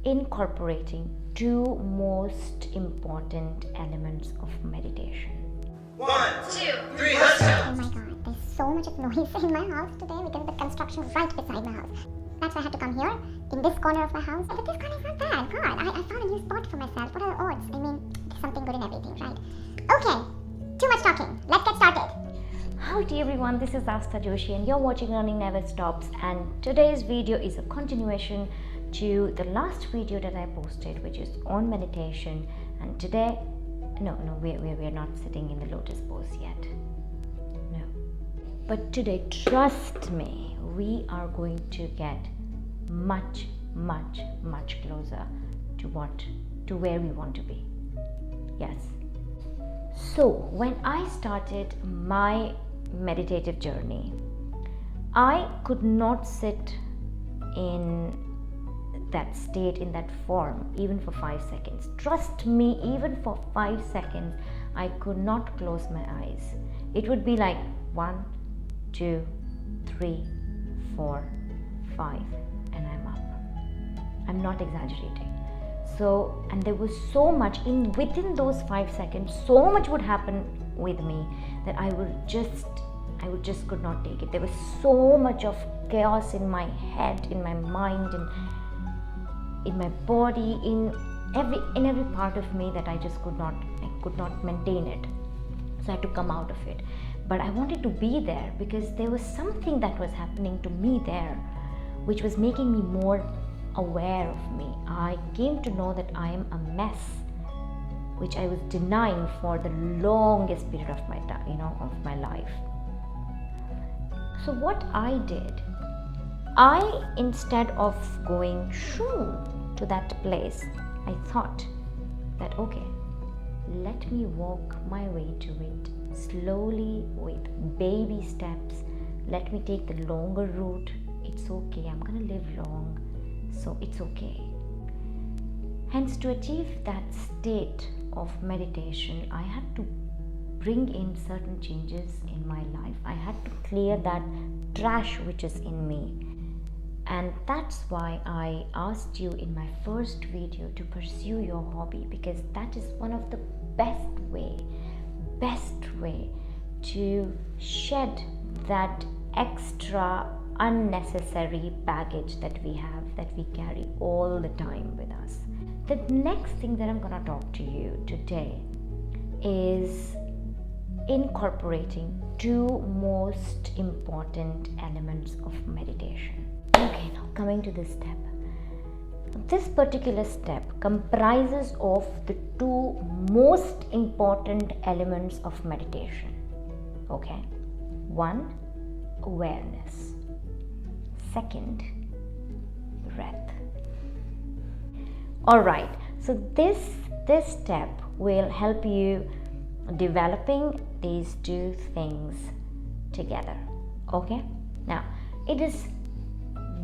incorporating two most important elements of meditation. 1, 2, 3, let's go! Oh my god, there's so much of noise in my house today because of the construction right beside my house. That's why I had to come here, in this corner of my house. But this corner is not bad. God, I found a new spot for myself. What are the odds? I mean, there's something good in everything, right? Okay, too much talking. Let's get started. Howdy everyone, this is Astha Joshi and you're watching Learning Never Stops, and today's video is a continuation to the last video that I posted, which is on meditation. And today, we're not sitting in the lotus pose yet. No. But today, trust me, we are going to get much closer to where we want to be. Yes. So when I started my meditative journey, I could not sit in that state, in that form, even for 5 seconds. Trust me, even for 5 seconds, I could not close my eyes. It would be like 1, 2, 3, 4, 5, and I'm up. I'm not exaggerating. So, and there was so much within those 5 seconds, so much would happen with me that I just could not take it. There was so much of chaos in my head, in my mind, and in my body, in every part of me, that I could not maintain it. So I had to come out of it. But I wanted to be there because there was something that was happening to me there, which was making me more aware of me. I came to know that I am a mess, which I was denying for the longest period of my time, of my life. So what I did, instead of going to that place, I thought that okay, let me walk my way to it slowly with baby steps. Let me take the longer route. It's okay, I'm gonna live long, so it's okay. Hence, to achieve that state of meditation, I had to bring in certain changes in my life. I had to clear that trash which is in me. And that's why I asked you in my first video to pursue your hobby, because that is one of the best way to shed that extra unnecessary baggage that we have, that we carry all the time with us. The next thing that I'm going to talk to you today is incorporating two most important elements of meditation. Okay, now coming to this step. This particular step comprises of the two most important elements of meditation. Okay? 1, awareness. 2, breath. Alright, so this step will help you developing these two things together. Okay? Now, it is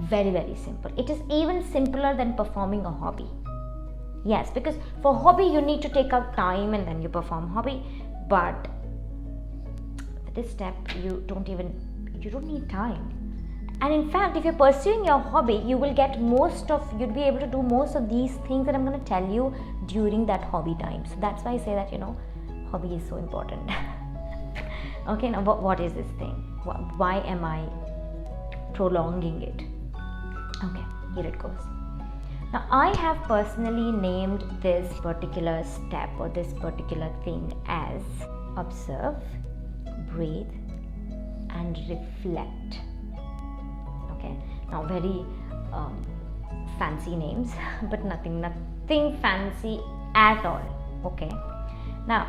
very simple. It is even simpler than performing a hobby. Yes, because for hobby you need to take out time and then you perform hobby, but for this step you don't need time. And in fact, if you're pursuing your hobby, you'll be able to do most of these things that I'm going to tell you during that hobby time. So that's why I say that hobby is so important. Okay, now what is this thing? Why am I prolonging it? Okay, here it goes. Now, I have personally named this particular step or this particular thing as observe, breathe, and reflect. Okay, now very fancy names, but nothing fancy at all. Okay, now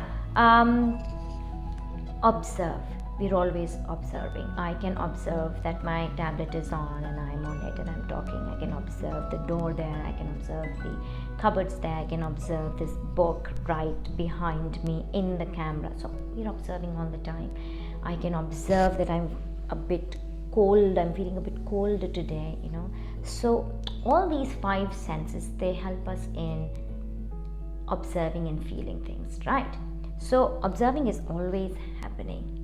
observe. We're always observing. I can observe that my tablet is on and I'm on it and I'm talking. I can observe the door there. I can observe the cupboards there. I can observe this book right behind me in the camera. So we're observing all the time. I can observe that I'm a bit cold. I'm feeling a bit cold today, So all these 5 senses, they help us in observing and feeling things, right? So observing is always happening.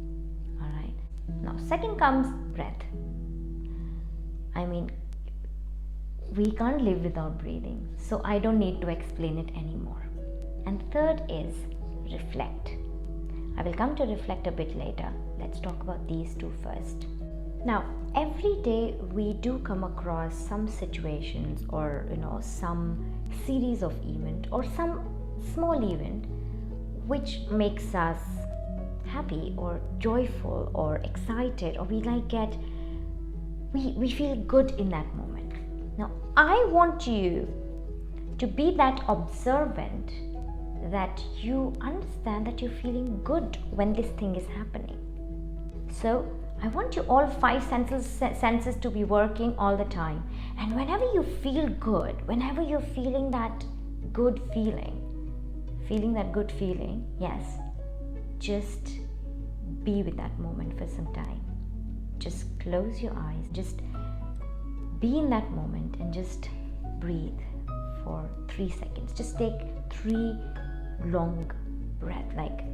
Now, second comes breath. I mean, we can't live without breathing, so I don't need to explain it anymore. And third is reflect. I will come to reflect a bit later. Let's talk about these two first. Now, every day we do come across some situations or some series of event or some small event which makes us happy or joyful or excited, or we feel good in that moment. Now, I want you to be that observant, that you understand that you're feeling good when this thing is happening. So I want you all five senses to be working all the time. And whenever you feel good, whenever you're feeling that good feeling, yes, just be with that moment for some time. Just close your eyes, just be in that moment and just breathe for 3 seconds. Just take 3 long breaths. Like,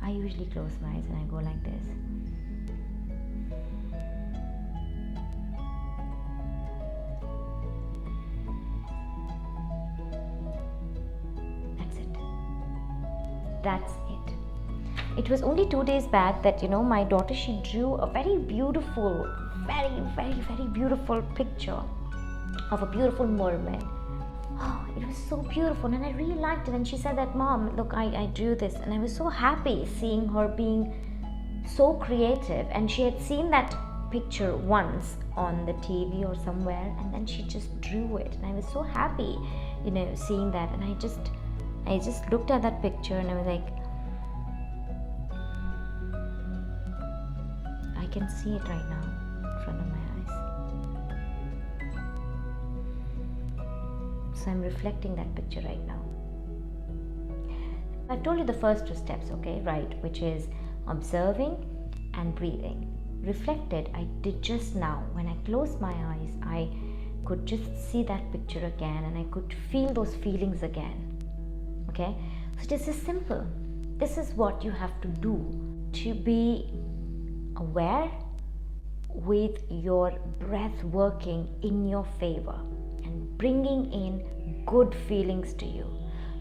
I usually close my eyes and I go like this. That's it. It was only 2 days back that my daughter, she drew a very beautiful, very, very, very beautiful picture of a beautiful mermaid. Oh, it was so beautiful, and I really liked it. And she said that, Mom, look, I drew this, and I was so happy seeing her being so creative. And she had seen that picture once on the TV or somewhere, and then she just drew it, and I was so happy, seeing that. And I just looked at that picture and I was like, I can see it right now in front of my eyes. So I'm reflecting that picture right now. I've told you the first 2 steps, okay, right, which is observing and breathing. Reflected, I did just now. When I closed my eyes, I could just see that picture again, and I could feel those feelings again. Okay, so this is simple. This is what you have to do to be aware with your breath working in your favor and bringing in good feelings to you.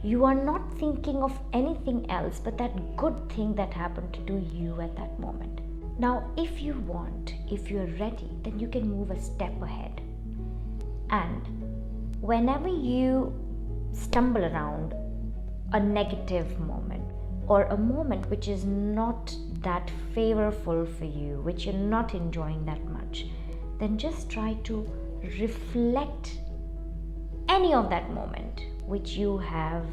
You are not thinking of anything else but that good thing that happened to you at that moment. Now, if you want, if you're ready, then you can move a step ahead. And whenever you stumble around a negative moment or a moment which is not that favorable for you, which you're not enjoying that much, then just try to reflect any of that moment which you have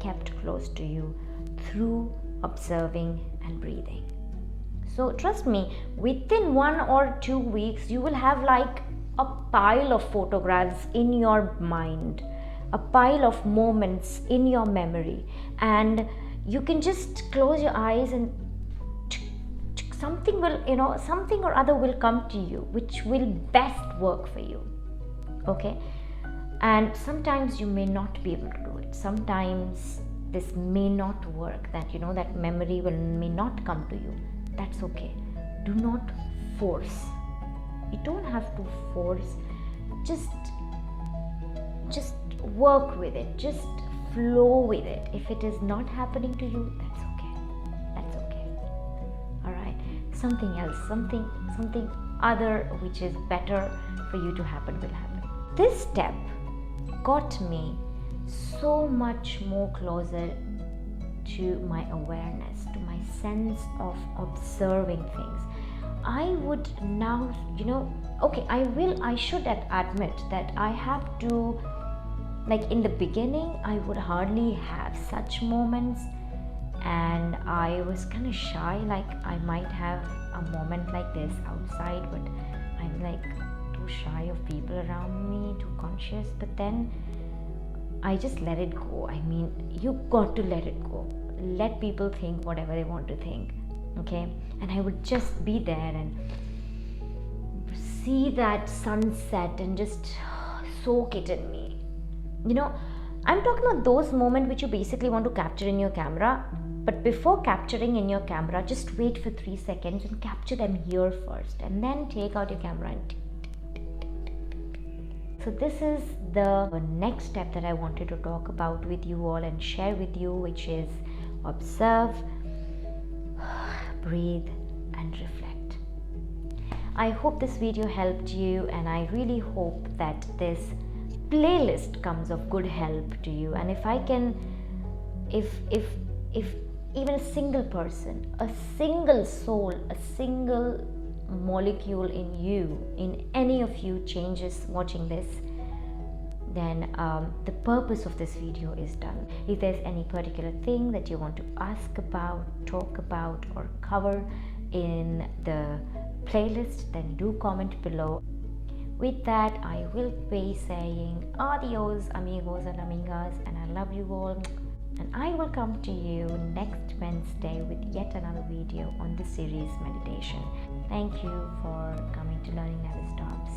kept close to you through observing and breathing. So trust me, within 1 or 2 weeks you will have like a pile of photographs in your mind, a pile of moments in your memory, and you can just close your eyes and something will, something or other will come to you which will best work for you. Okay, and sometimes you may not be able to do it. Sometimes this may not work, that that memory may not come to you. That's okay. Do not force. You don't have to force. Just work with it. Just flow with it. If it is not happening to you, that's okay. That's okay. All right. Something else, something other which is better for you to happen will happen. This step got me so much more closer to my awareness, to my sense of observing things. I would now, okay, I should admit that I have to, like in the beginning, I would hardly have such moments, and I was kind of shy, like I might have a moment like this outside, but I'm like too shy of people around me, too conscious. But then I just let it go. I mean, you got to let it go. Let people think whatever they want to think, okay? And I would just be there and see that sunset and just soak it in me. I'm talking about those moments which you basically want to capture in your camera, but before capturing in your camera, just wait for 3 seconds and capture them here first, and then take out your camera and So this is the next step that I wanted to talk about with you all and share with you, which is observe, breathe and reflect. I hope this video helped you, and I really hope that this playlist comes of good help to you. And if I can, if even a single person, a single soul, a single molecule in you, in any of you changes watching this, then the purpose of this video is done. If there's any particular thing that you want to ask about, talk about or cover in the playlist, then do comment below. With that, I will be saying adios amigos and amigas, and I love you all, and I will come to you next Wednesday with yet another video on this series meditation. Thank you for coming to Learning Never Stops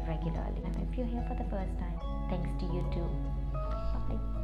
regularly, and if you're here for the first time, thanks to you too. Bye.